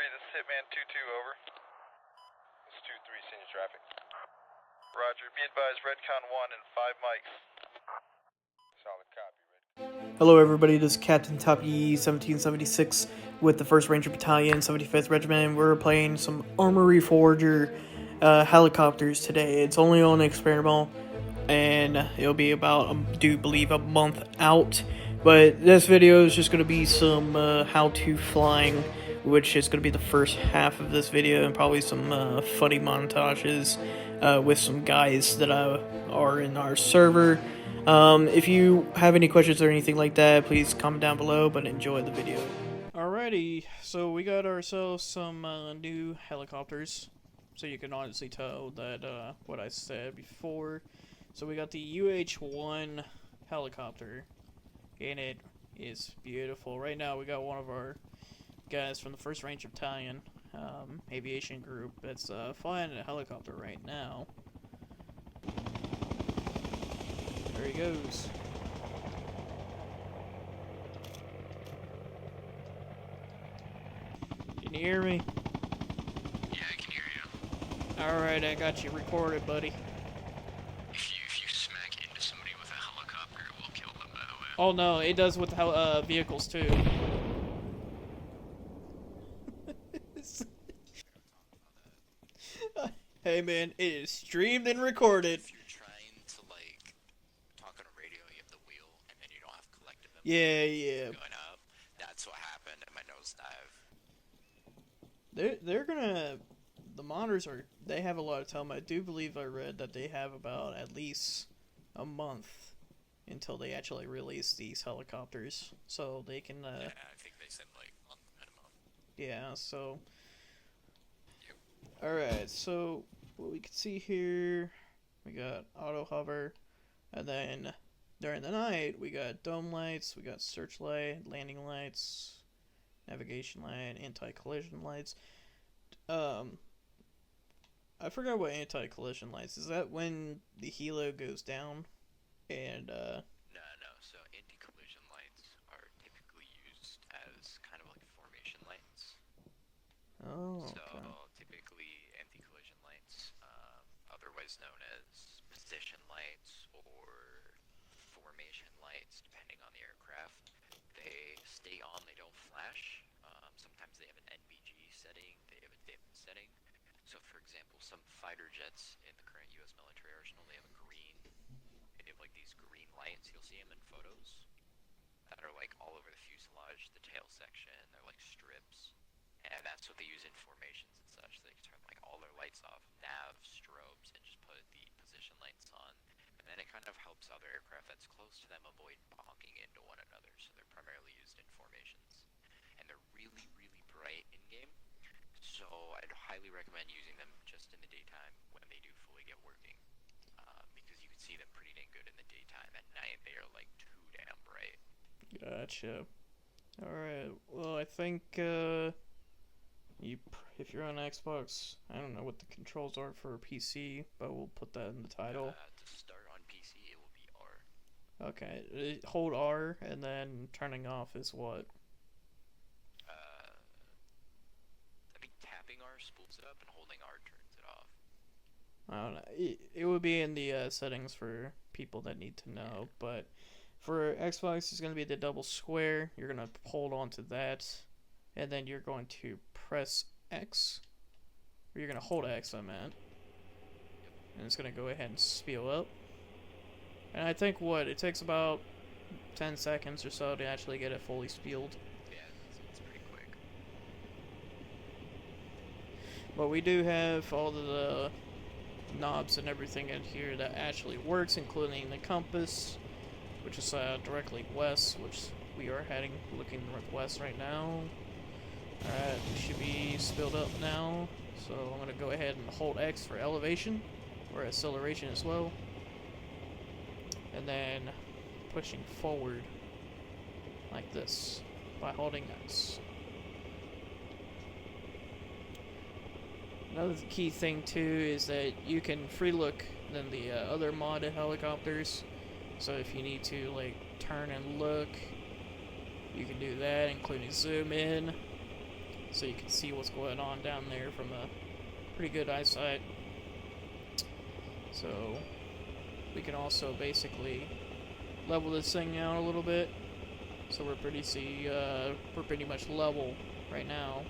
this is Hitman 2-2, over. This is 2-3, senior traffic. Roger, be advised, Redcon 1 and 5 mics. Solid copy, Red. Hello everybody, this is Captain Toppy 1776 with the 1st Ranger Battalion, 75th Regiment. We're playing some ARMA REFORGER helicopters today. It's only on experimental, and it'll be about, I do believe, a month out. But this video is just going to be some how-to flying, which is going to be the first half of this video, and probably some funny montages with some guys that are in our server. If you have any questions or anything like that, please comment down below, but enjoy the video. Alrighty, so we got ourselves some new helicopters, so you can honestly tell that what I said before. So we got the UH-1 helicopter, and it is beautiful. Right now we got one of our guys from the 1st Ranger Battalion aviation group that's flying a helicopter right now. There he goes. Can you hear me? Yeah, I can hear you. Alright, I got you recorded, buddy. If you smack into somebody with a helicopter, it will kill them, by the way. Oh no, it does with vehicles too. Hey man, it is streamed and recorded. If you're trying to, like, talk on a radio, you have the wheel, and then you don't have collective Yeah. going up. That's what happened at my nosedive. They're gonna, the monitors they have a lot of time. I do believe I read that they have about at least a month until they actually release these helicopters, so they can Yeah, I think they said, like, month minimum. yeah, so Yep. alright, so what we can see here, we got auto hover, and then during the night we got dome lights, we got searchlight, landing lights, navigation light, anti-collision lights. I forgot what anti-collision lights is. That when the helo goes down? And No. So anti-collision lights are typically used as kind of like formation lights. oh, So okay. typically anti-collision lights, otherwise known as position lights or formation lights, depending on the aircraft, they stay on, they don't flash. Sometimes they have an NVG setting, they have a dim setting. So for example, some fighter jets in the current US military arsenal, they have like these green lights, you'll see them in photos, that are like all over the fuselage, the tail section, they're like strips. And that's what they use in formations and such. They turn like all their lights off, nav, strobes, and just put the position lights on. And then it kind of helps other aircraft that's close to them avoid bonking into one another. So they're primarily used in formations. And they're really, really bright in-game. So I'd highly recommend using them just in the daytime when they do fully get working. Because you can see them pretty dang good in the daytime. At night, they are like too damn bright. Gotcha. Alright, well I think, if you're on Xbox, I don't know what the controls are for PC, but we'll put that in the title. To start on PC, it will be R. Okay, hold R, and then turning off is what? I think tapping R spools it up and holding R turns it off. I don't know. It would be in the settings for people that need to know, but for Xbox, it's going to be the double square. You're going to hold on to that, and then you're going to press X, or you're going to hold X, I meant, and it's going to go ahead and speed up. And I think it takes about 10 seconds or so to actually get it fully speeded. Yeah, it's pretty quick. But we do have all the knobs and everything in here that actually works, including the compass, which is directly west, which we are looking northwest right now. Alright, we should be spilled up now, so I'm going to go ahead and hold X for elevation, or acceleration as well, and then pushing forward like this by holding X. Another key thing too is that you can free look than the other modded helicopters, so if you need to like turn and look, you can do that, including zoom in. so you can see what's going on down there from a pretty good eyesight. So we can also basically level this thing out a little bit, so we're pretty much level right now.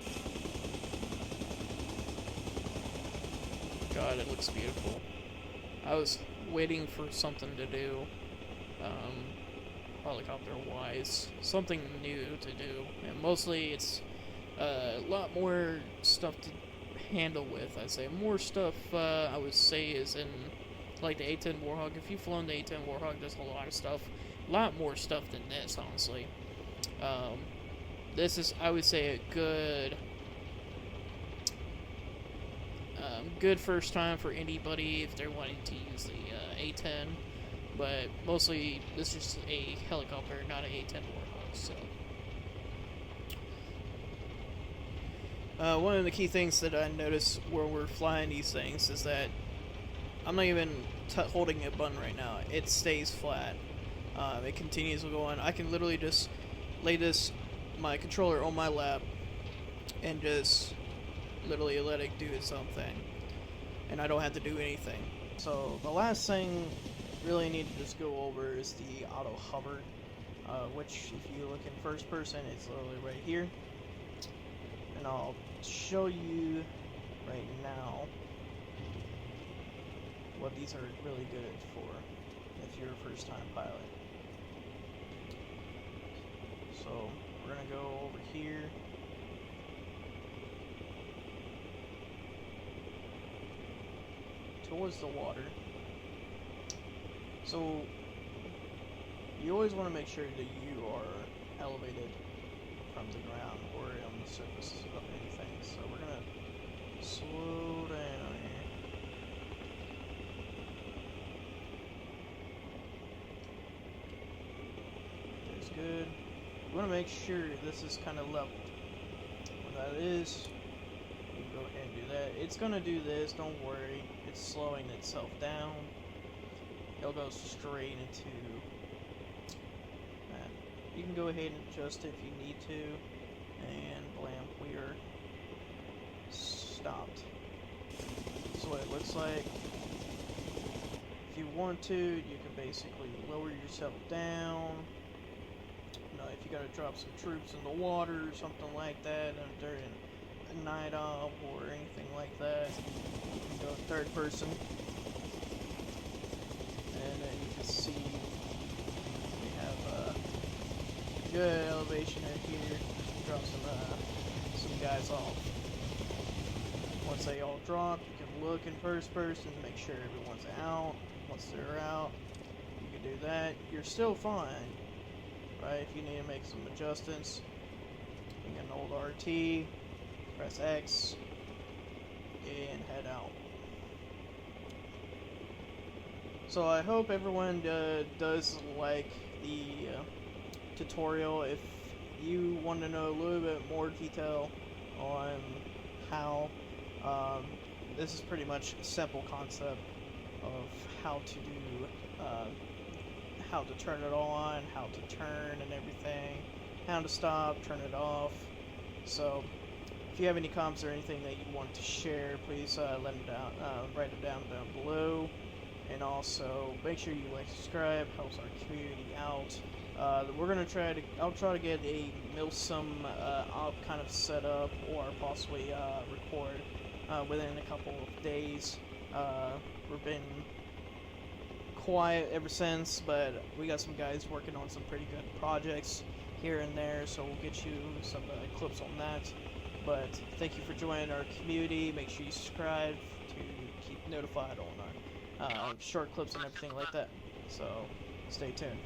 God, it looks beautiful. I was waiting for something to do, helicopter-wise, something new to do, and mostly it's a lot more stuff to handle with. I'd say more stuff, I would say, is in like the A-10 Warhawk. If you've flown the A-10 Warhawk, there's a lot of stuff, a lot more stuff than this, honestly. This is, I would say, a good first time for anybody if they're wanting to use the A-10, but mostly this is a helicopter, not an A-10 Warhawk. So one of the key things that I notice when we're flying these things is that I'm not even holding a button right now. It stays flat. It continues to go on. I can literally just lay my controller on my lap and just literally let it do its own thing, and I don't have to do anything. So the last thing really need to just go over is the auto hover, which if you look in first person, it's literally right here, and I'll show you right now what these are really good for if you're a first time pilot. So we're gonna go over here. Towards the water. So you always want to make sure that you are elevated from the ground or on the surface of anything. So we're gonna slow down here. That's good. We want to make sure this is kind of leveled. When that is, you can go ahead and do that. It's gonna do this, don't worry. It's slowing itself down. It'll go straight into that. You can go ahead and adjust it if you need to. And blam, we are stopped. That's what it looks like. If you want to, you can basically lower yourself down. If you gotta drop some troops in the water or something like that during a night off or anything like that, you can go third person, and then you can see we have good elevation in here. Drop some guys off. Once they all drop, you can look in first person to make sure everyone's out. Once they're out, you can do that. You're still fine. Right, if you need to make some adjustments, you can hold RT, press X, and head out. So I hope everyone does like the tutorial. If you want to know a little bit more detail on how, this is pretty much a simple concept of how to do how to turn it on, how to turn and everything, how to stop, turn it off. So if you have any comments or anything that you want to share, please write it down below. And also make sure you like, subscribe, helps our community out. We're gonna I'll try to get a Milsim op kind of set up, or possibly record within a couple of days. We've been quiet ever since, but we got some guys working on some pretty good projects here and there, so we'll get you some clips on that. But thank you for joining our community. Make sure you subscribe to keep notified on our short clips and everything like that. So stay tuned.